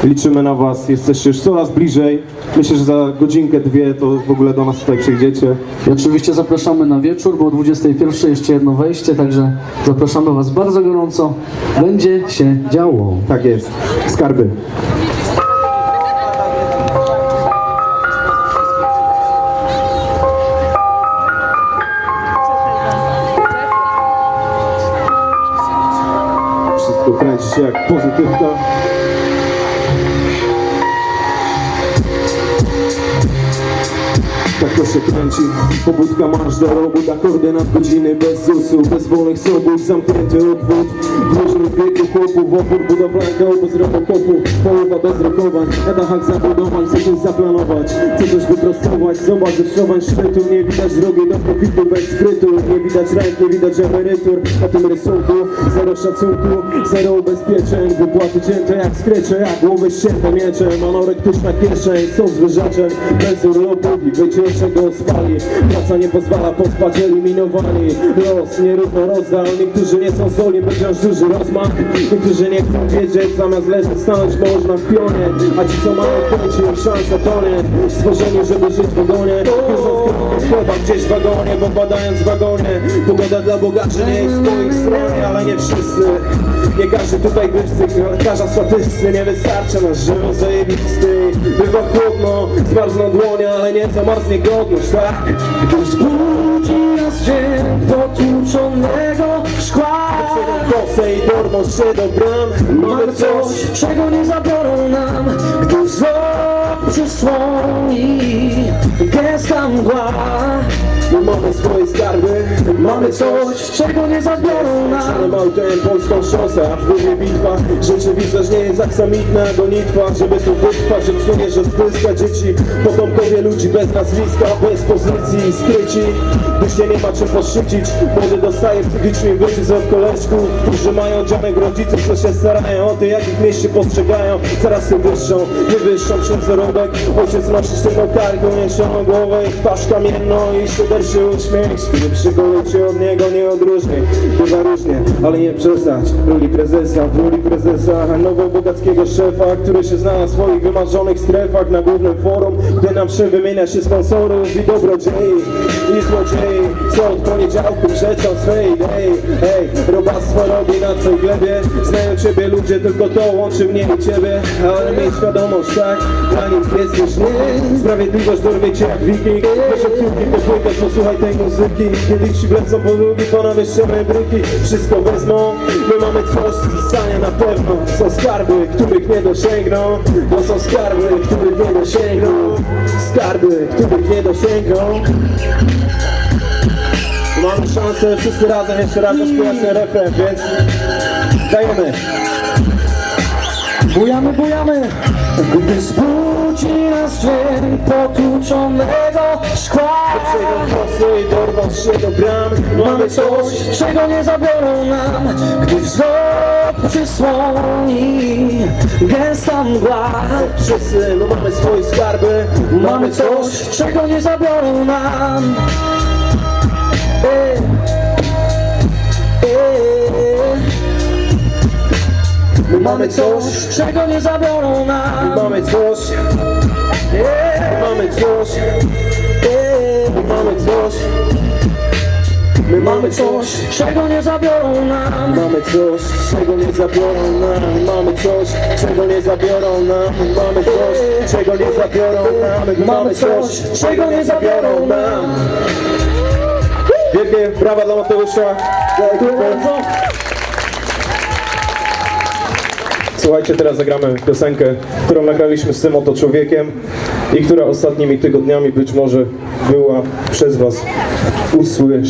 Liczymy na was, jesteście już coraz bliżej. Myślę, że za godzinkę, dwie to w ogóle do nas tutaj przyjdziecie. I oczywiście zapraszamy na wieczór, bo o 21 jeszcze jedno wejście, także zapraszamy was bardzo gorąco. Będzie się działo. Tak jest. Skarby. Wszystko kręci się jak pozytywka. Tak to się kręci, pobudka marsz do robót, akordy nad godziny, bez ZUS-u, bez wolnych sobót, zamknięty obwód. W różnym wieku chłopów, opór, budowlanka, obóz robokopów, połowa bezrokowań, na dachach zabudowań, chcę coś zaplanować, chcę coś wyprostować, zobacz zewszowań szczytu, nie widać drogi do profitu bez skrytu, nie widać rent, nie widać emerytur, na tym rysunku, zero szacunku, zero ubezpieczeń, wypłaty cięte jak skrycze, jak głowy ścięte mieczem, anorektyczna kieszeń, są zwierzaczem, bez urlopów i wycieczek go spali, praca nie pozwala pospać, eliminowani, los nierówno rozdał, niektórzy nie są zdolni, będzie aż duży rozmach, niektórzy nie chcą wiedzieć, zamiast leżeć stanąć można w pionie, a ci co mają pojęcie, ich szansa tonie, stworzeni żeby żyć w wagonie, chleba gdzieś w wagonie, bo badając w wagonie, pogoda dla bogaczy nie jest po ich stronie, ale nie wszyscy, nie każdy tutaj wyższy, lekarza statysty, nie wystarcza nasz żywot zajebisty, bywa chłodno, zmarzną dłonie, ale nieco marznie godność, tak? Gdy zbudzi nas dzień potłuczonego szkła, Kosę i dormą się do bram, mamy coś, czego nie zabiorą nam. Gdy wzrok przysłoni gęsta mgła, my mamy swoje skarby, mamy coś, czego nie zabiorą nam. Szalem autem polską szosę, a w głowie bitwa. Rzeczywistość nie jest aksamitna gonitwa, żeby tu wytrwać, odsunie, że wpłyska dzieci. Potomkowie ludzi bez nazwiska, bez pozycji, skryci, gdy się nie ma czym poszczycić. Młody dostaje psychicznie wyczyst od koleżków, którzy mają dziamek rodziców, co się starają o to, jak ich mieście postrzegają. Coraz się wyższą, wywyższą czym zarobek. Ojciec nosi sztywną kargą, niesioną głowę i twarz kamienną i szyderczy uśmiech. Świry przygolą cię od niego nie odróżni. Bywa różnie, ale nie przestać w roli prezesa nowo-bogackiego szefa, który się zna na swoich wymarzonych strefach na głównym forum, gdy na wszy wymienia się sponsorów i dobrodziei i złodziei, co od poniedziałku przeczą swej idei. Hej, robactwo robi na twojej glebie, znają ciebie ludzie, tylko to łączy mnie i ciebie, ale miej świadomość, tak, dla nich jesteś nie. Sprawiedliwość dorwie cię jak wiking, weź od córki popłykać, posłuchaj tej muzyki, kiedy ci wlecą po drugi, to na wyższe bryki, wszystko wezmą, my mamy coś z pisania na pewno. Są skarby, których nie dosięgną, bo są skarby, których nie dosięgną, skarby, których nie dosięgną. Mamy szansę wszyscy razem jeszcze raz zaśpiewać ten refren, więc dajemy. Bujamy, bujamy. Gdy zbudzi nas dzień potłuczonego szkła, Kosy i dorwą się do bram, mamy coś, czego nie zabiorą nam. Gdy wzrok przysłoni gęsta mgła, wszyscy, no mamy swoje skarby, mamy coś, czego nie zabiorą nam. My mamy coś, czego nie zabiorą nam. mamy coś, mamy coś, mamy coś, My mamy coś, czego nie zabiorą nam. mamy coś, czego nie zabiorą nam, mamy coś, czego nie zabiorą nam, mamy coś, czego nie zabiorą nam, mamy coś, czego nie zabiorą nam. Wielkie brawa dla Mateusza. Dziękuję bardzo. Słuchajcie, teraz zagramy piosenkę, którą nagraliśmy z tym oto człowiekiem i która ostatnimi tygodniami być może była przez was usłyszana.